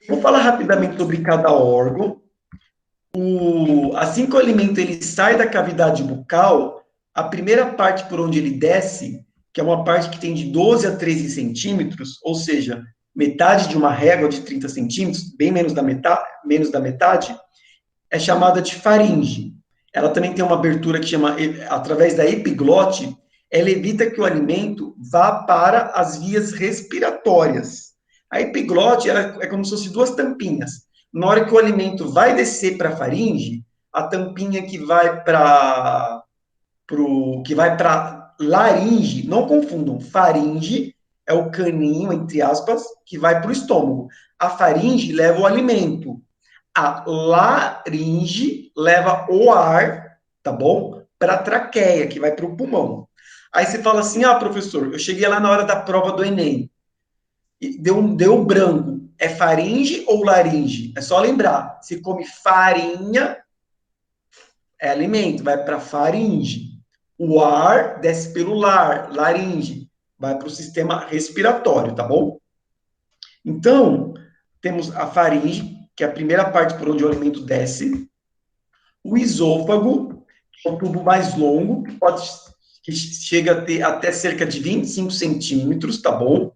Vou falar rapidamente sobre cada órgão. Assim que o alimento ele sai da cavidade bucal, a primeira parte por onde ele desce, que é uma parte que tem de 12 a 13 centímetros, ou seja, metade de uma régua de 30 centímetros, bem menos da metade, é chamada de faringe. Ela também tem uma abertura que chama, através da epiglote, ela evita que o alimento vá para as vias respiratórias. A epiglote é como se fosse duas tampinhas. Na hora que o alimento vai descer para a faringe, a tampinha que vai para laringe, não confundam, faringe é o caninho, entre aspas, que vai para o estômago. A faringe leva o alimento. A laringe leva o ar, tá bom? Para a traqueia, que vai para o pulmão. Aí você fala assim: ah, professor, eu cheguei lá na hora da prova do Enem, e deu branco. É faringe ou laringe? É só lembrar: se come farinha, é alimento, vai para faringe. O ar desce pelo laringe, vai para o sistema respiratório, tá bom? Então, temos a faringe, que é a primeira parte por onde o alimento desce. O esôfago, que é o tubo mais longo, que chega a ter até cerca de 25 centímetros, tá bom?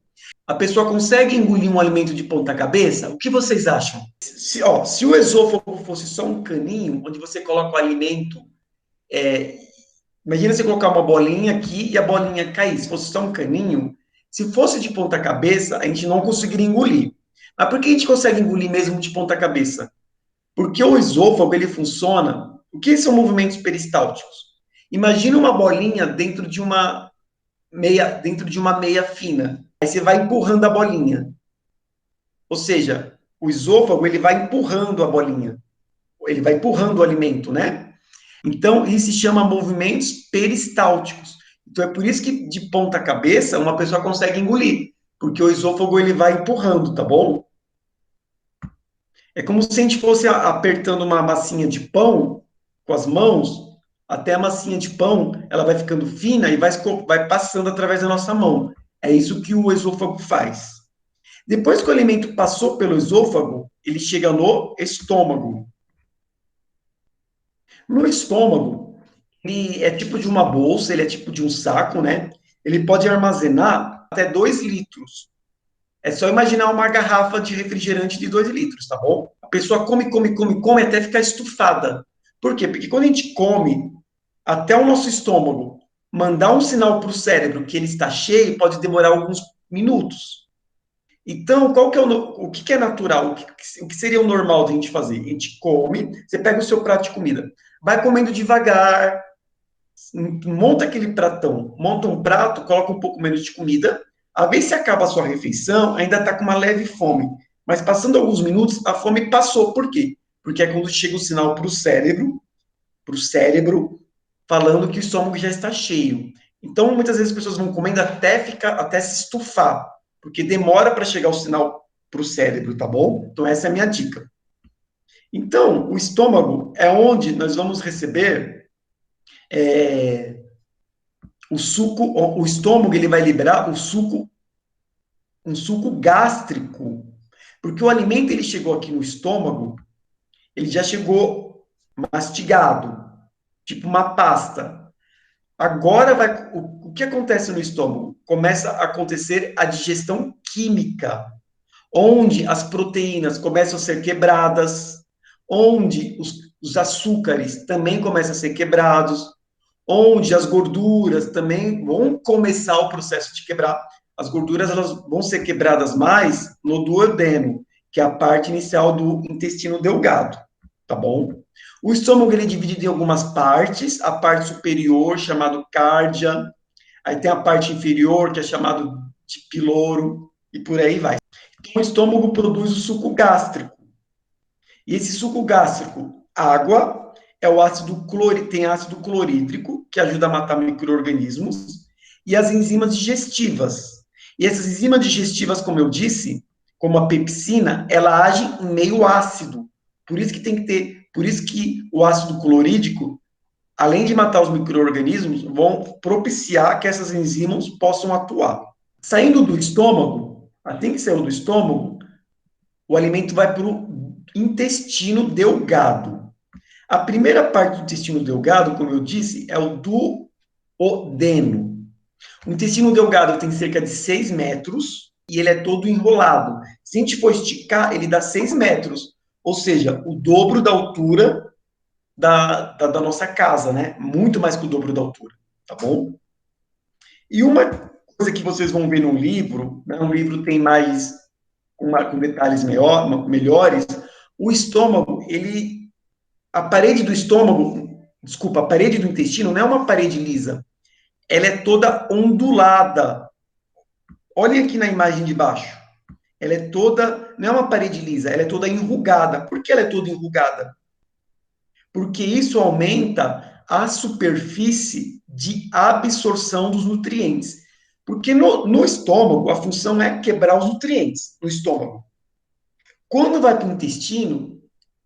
A pessoa consegue engolir um alimento de ponta cabeça? O que vocês acham? Se o esôfago fosse só um caninho, onde você coloca o alimento, imagina você colocar uma bolinha aqui e a bolinha cair. Se fosse só um caninho, se fosse de ponta cabeça, a gente não conseguiria engolir. Mas por que a gente consegue engolir mesmo de ponta cabeça? Porque o esôfago, ele funciona. O que são movimentos peristálticos? Imagina uma bolinha dentro de uma meia fina. Aí você vai empurrando a bolinha. Ou seja, o esôfago, ele vai empurrando a bolinha. Ele vai empurrando o alimento, né? Então, isso se chama movimentos peristálticos. Então, é por isso que de ponta cabeça uma pessoa consegue engolir, porque o esôfago ele vai empurrando, tá bom? É como se a gente fosse apertando uma massinha de pão com as mãos, até a massinha de pão, ela vai ficando fina e vai passando através da nossa mão. É isso que o esôfago faz. Depois que o alimento passou pelo esôfago, ele chega no estômago. No estômago, ele é tipo de uma bolsa, ele é tipo de um saco, né? Ele pode armazenar até 2 litros. É só imaginar uma garrafa de refrigerante de 2 litros, tá bom? A pessoa come, come, come, come até ficar estufada. Por quê? Porque quando a gente come, até o nosso estômago mandar um sinal para o cérebro que ele está cheio, pode demorar alguns minutos. Então, qual que é o que é natural? O que seria o normal da gente fazer? A gente come, você pega o seu prato de comida, vai comendo devagar, monta aquele pratão, monta um prato, coloca um pouco menos de comida, a vez se acaba a sua refeição, ainda está com uma leve fome, mas passando alguns minutos, a fome passou. Por quê? Porque é quando chega o sinal para o cérebro, falando que o estômago já está cheio. Então, muitas vezes as pessoas vão comendo até se estufar, porque demora para chegar o sinal para o cérebro, tá bom? Então, essa é a minha dica. Então, o estômago é onde nós vamos receber é, o suco, o estômago ele vai liberar um suco gástrico, porque o alimento ele chegou aqui no estômago, ele já chegou mastigado, tipo uma pasta. Agora o que acontece no estômago? Começa a acontecer a digestão química, onde as proteínas começam a ser quebradas, onde os açúcares também começam a ser quebrados, onde as gorduras também vão começar o processo de quebrar. As gorduras elas vão ser quebradas mais no duodeno, que é a parte inicial do intestino delgado, tá bom? O estômago ele é dividido em algumas partes, a parte superior, chamado cárdia, aí tem a parte inferior, que é chamado de piloro, e por aí vai. Então, o estômago produz o suco gástrico. E esse suco gástrico, água, é o tem ácido clorídrico, que ajuda a matar micro-organismos, e as enzimas digestivas. E essas enzimas digestivas, como eu disse, como a pepsina, ela age em meio ácido. Por isso que o ácido clorídrico, além de matar os micro-organismos, vão propiciar que essas enzimas possam atuar. Saindo do estômago, assim que saiu do estômago, o alimento vai para o intestino delgado. A primeira parte do intestino delgado, como eu disse, é o duodeno. O intestino delgado tem cerca de 6 metros e ele é todo enrolado. Se a gente for esticar, ele dá 6 metros, ou seja, o dobro da altura da nossa casa, né? Muito mais que o dobro da altura, tá bom? E uma coisa que vocês vão ver no livro, né, um livro tem mais, com detalhes melhores, o estômago, a parede do estômago, desculpa, a parede do intestino não é uma parede lisa, ela é toda ondulada. Olhem aqui na imagem de baixo. Ela é toda, não é uma parede lisa, ela é toda enrugada. Por que ela é toda enrugada? Porque isso aumenta a superfície de absorção dos nutrientes. Porque no estômago, a função é quebrar os nutrientes no estômago. Quando vai para o intestino,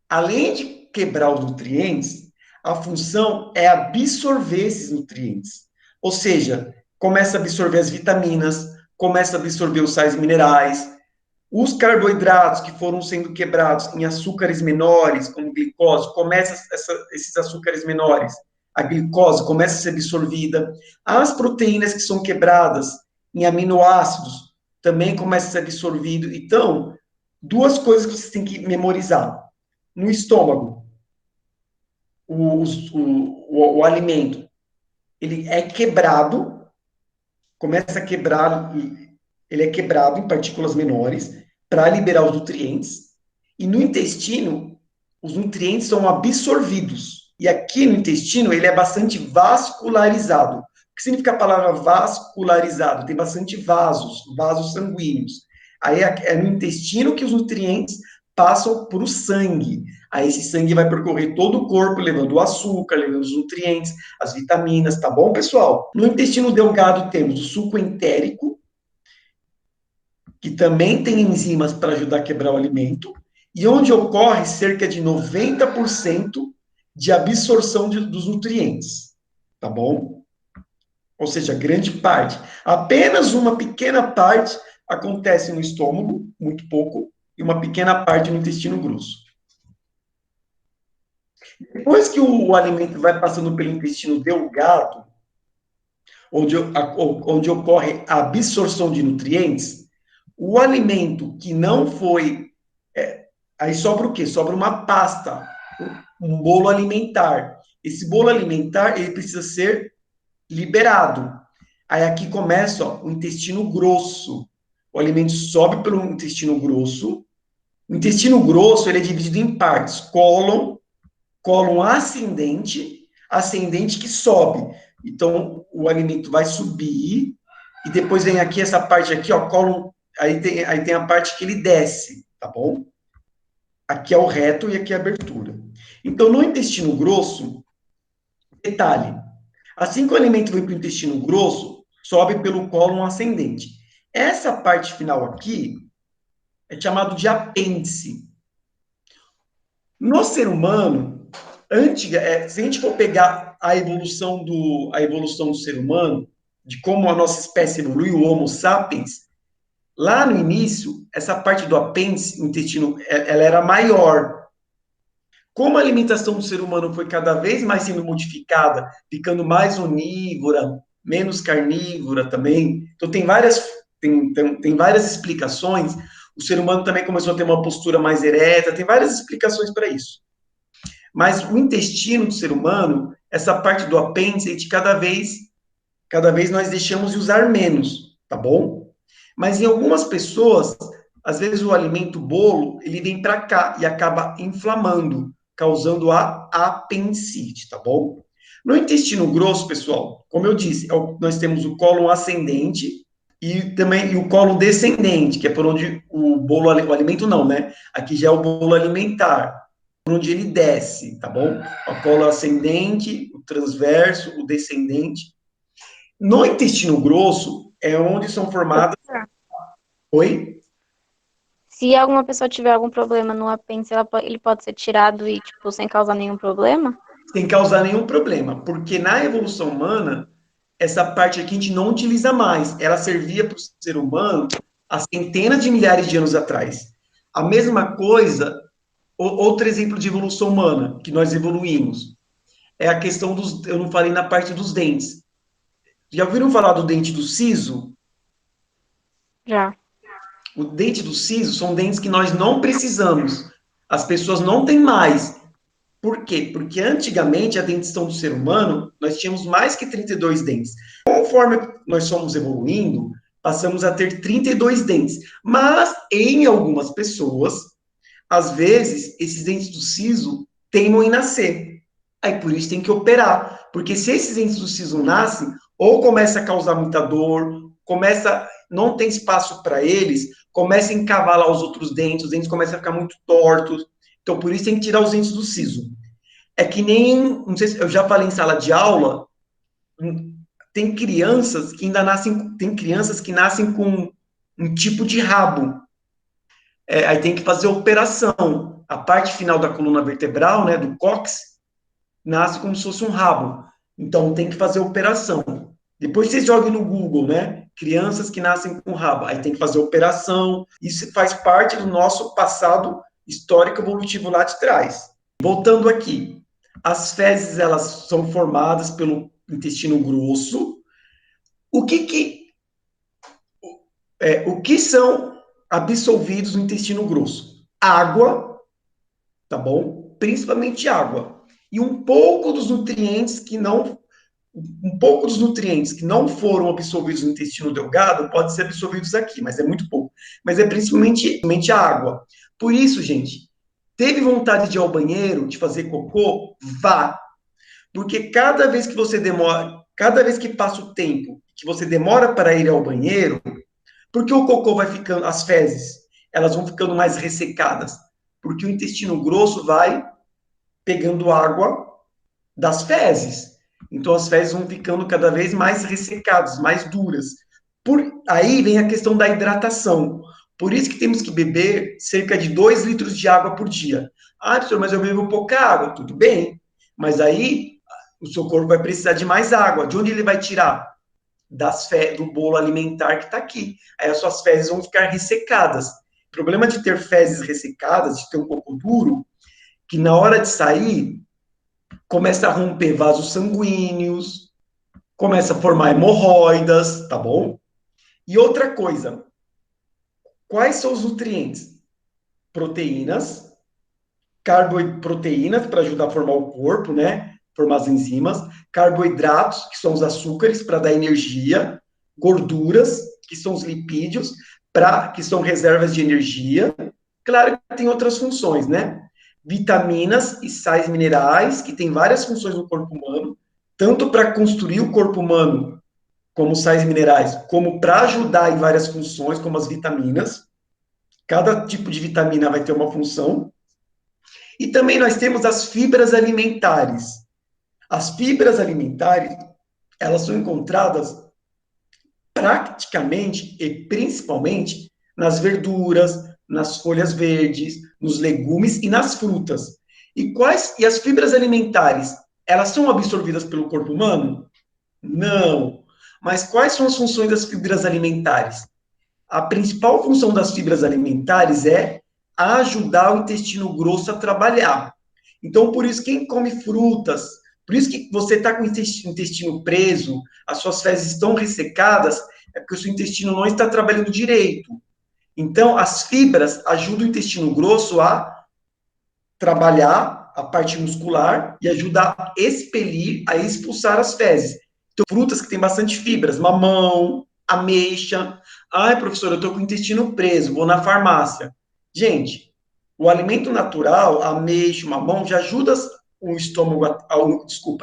além de quebrar os nutrientes, a função é absorver esses nutrientes. Ou seja, começa a absorver as vitaminas, começa a absorver os sais minerais, os carboidratos que foram sendo quebrados em açúcares menores, como glicose, esses açúcares menores, a glicose começa a ser absorvida. As proteínas que são quebradas em aminoácidos também começam a ser absorvido. Então, duas coisas que você tem que memorizar. No estômago, o alimento, ele é quebrado, começa a quebrar, ele é quebrado em partículas menores para liberar os nutrientes, e no intestino, os nutrientes são absorvidos. E aqui no intestino, ele é bastante vascularizado. O que significa a palavra vascularizado? Tem bastante vasos sanguíneos. Aí é no intestino que os nutrientes passam para o sangue. Aí esse sangue vai percorrer todo o corpo, levando o açúcar, levando os nutrientes, as vitaminas, tá bom, pessoal? No intestino delgado temos o suco entérico, que também tem enzimas para ajudar a quebrar o alimento, e onde ocorre cerca de 90% de absorção dos nutrientes, tá bom? Ou seja, grande parte. Apenas uma pequena parte acontece no estômago, muito pouco, e uma pequena parte no intestino grosso. Depois que o alimento vai passando pelo intestino delgado, onde ocorre a absorção de nutrientes, o alimento que não foi. Aí sobra o quê? Sobra uma pasta, um bolo alimentar. Esse bolo alimentar, ele precisa ser liberado. Aí aqui começa ó, o intestino grosso. O alimento sobe pelo intestino grosso. O intestino grosso, ele é dividido em partes. Cólon ascendente que sobe. Então, o alimento vai subir, e depois vem aqui essa parte aqui, ó, cólon, aí tem a parte que ele desce, tá bom? Aqui é o reto e aqui é a abertura. Então, no intestino grosso, detalhe, assim que o alimento vem para o intestino grosso, sobe pelo cólon ascendente. Essa parte final aqui é chamado de apêndice. No ser humano, se a gente for pegar a evolução do ser humano, de como a nossa espécie evoluiu, o Homo sapiens, lá no início, essa parte do apêndice, o intestino, ela era maior. Como a alimentação do ser humano foi cada vez mais sendo modificada, ficando mais onívora, menos carnívora também, então tem várias explicações. O ser humano também começou a ter uma postura mais ereta, tem várias explicações para isso. Mas o intestino do ser humano, essa parte do apêndice, cada vez nós deixamos de usar menos, tá bom? Mas em algumas pessoas, às vezes o alimento bolo, ele vem para cá e acaba inflamando, causando a apendicite, tá bom? No intestino grosso, pessoal, como eu disse, nós temos o cólon ascendente e também o cólon descendente, que é por onde o alimento não, né? Aqui já é o bolo alimentar, por onde ele desce, tá bom? O cólon ascendente, o transverso, o descendente. No intestino grosso é onde são formadas. Oi? Se alguma pessoa tiver algum problema no apêndice, ele pode ser tirado e, tipo, sem causar nenhum problema? Sem causar nenhum problema, porque na evolução humana, essa parte aqui a gente não utiliza mais. Ela servia para o ser humano há centenas de milhares de anos atrás. A mesma coisa, outro exemplo de evolução humana, que nós evoluímos, é a questão dos, eu não falei na parte dos dentes. Já ouviram falar do dente do siso? Já. O dente do siso são dentes que nós não precisamos. As pessoas não têm mais. Por quê? Porque antigamente, a dentição do ser humano, nós tínhamos mais que 32 dentes. Conforme nós fomos evoluindo, passamos a ter 32 dentes. Mas, em algumas pessoas, às vezes, esses dentes do siso teimam em nascer. Aí, por isso, tem que operar. Porque se esses dentes do siso nascem, ou começa a causar muita dor, não tem espaço para eles, começa a encavalar os dentes começam a ficar muito tortos. Então, por isso, tem que tirar os dentes do siso. É que nem, não sei se eu já falei em sala de aula, tem crianças que ainda nascem, tem crianças que nascem com um tipo de rabo. Aí tem que fazer operação. A parte final da coluna vertebral, né, do cóccix, nasce como se fosse um rabo. Então tem que fazer operação. Depois vocês joguem no Google, né? Crianças que nascem com rabo. Aí tem que fazer operação. Isso faz parte do nosso passado histórico evolutivo lá de trás. Voltando aqui, as fezes elas são formadas pelo intestino grosso. O que que o que são absorvidos no intestino grosso? Água, tá bom? Principalmente água. E um pouco dos nutrientes que não foram absorvidos no intestino delgado pode ser absorvidos aqui, mas é muito pouco. Mas é principalmente a água. Por isso, gente, teve vontade de ir ao banheiro, de fazer cocô? Vá. Porque cada vez que passa o tempo que você demora para ir ao banheiro, porque o cocô vai ficando, as fezes, elas vão ficando mais ressecadas, porque o intestino grosso vai pegando água das fezes. Então as fezes vão ficando cada vez mais ressecadas, mais duras. Aí vem a questão da hidratação. Por isso que temos que beber cerca de 2 litros de água por dia. Ah, professor, mas eu bebo pouca água. Tudo bem. Mas aí o seu corpo vai precisar de mais água. De onde ele vai tirar? Do bolo alimentar que está aqui. Aí as suas fezes vão ficar ressecadas. O problema de ter fezes ressecadas, de ter um pouco duro, que na hora de sair, começa a romper vasos sanguíneos, começa a formar hemorroidas, tá bom? E outra coisa, quais são os nutrientes? Proteínas, proteínas para ajudar a formar o corpo, né? Formar as enzimas, carboidratos, que são os açúcares para dar energia, gorduras, que são os lipídios, que são reservas de energia. Claro que tem outras funções, né? Vitaminas e sais minerais, que tem várias funções no corpo humano, tanto para construir o corpo humano, como sais minerais, como para ajudar em várias funções, como as vitaminas. Cada tipo de vitamina vai ter uma função. E também nós temos as fibras alimentares. As fibras alimentares, elas são encontradas praticamente e principalmente nas verduras, nas folhas verdes, nos legumes e nas frutas. E as fibras alimentares, elas são absorvidas pelo corpo humano? Não. Mas quais são as funções das fibras alimentares? A principal função das fibras alimentares é ajudar o intestino grosso a trabalhar. Então, por isso, quem come frutas, por isso que você está com o intestino preso, as suas fezes estão ressecadas, é porque o seu intestino não está trabalhando direito. Então, as fibras ajudam o intestino grosso a trabalhar a parte muscular e ajudar a expelir, a expulsar as fezes. Então, frutas que têm bastante fibras, mamão, ameixa. Ai, professor, eu estou com o intestino preso, vou na farmácia. Gente, o alimento natural, ameixa, mamão, já ajuda o estômago,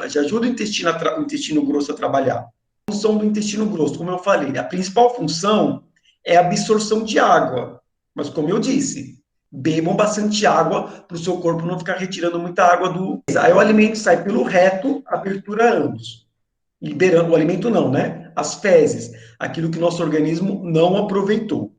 já ajuda o intestino grosso a trabalhar. A função do intestino grosso, como eu falei, a principal função é a absorção de água. Mas, como eu disse, bebam bastante água para o seu corpo não ficar retirando muita água do. Aí o alimento sai pelo reto, abertura ânus. Liberando o alimento, não, né? As fezes, aquilo que nosso organismo não aproveitou.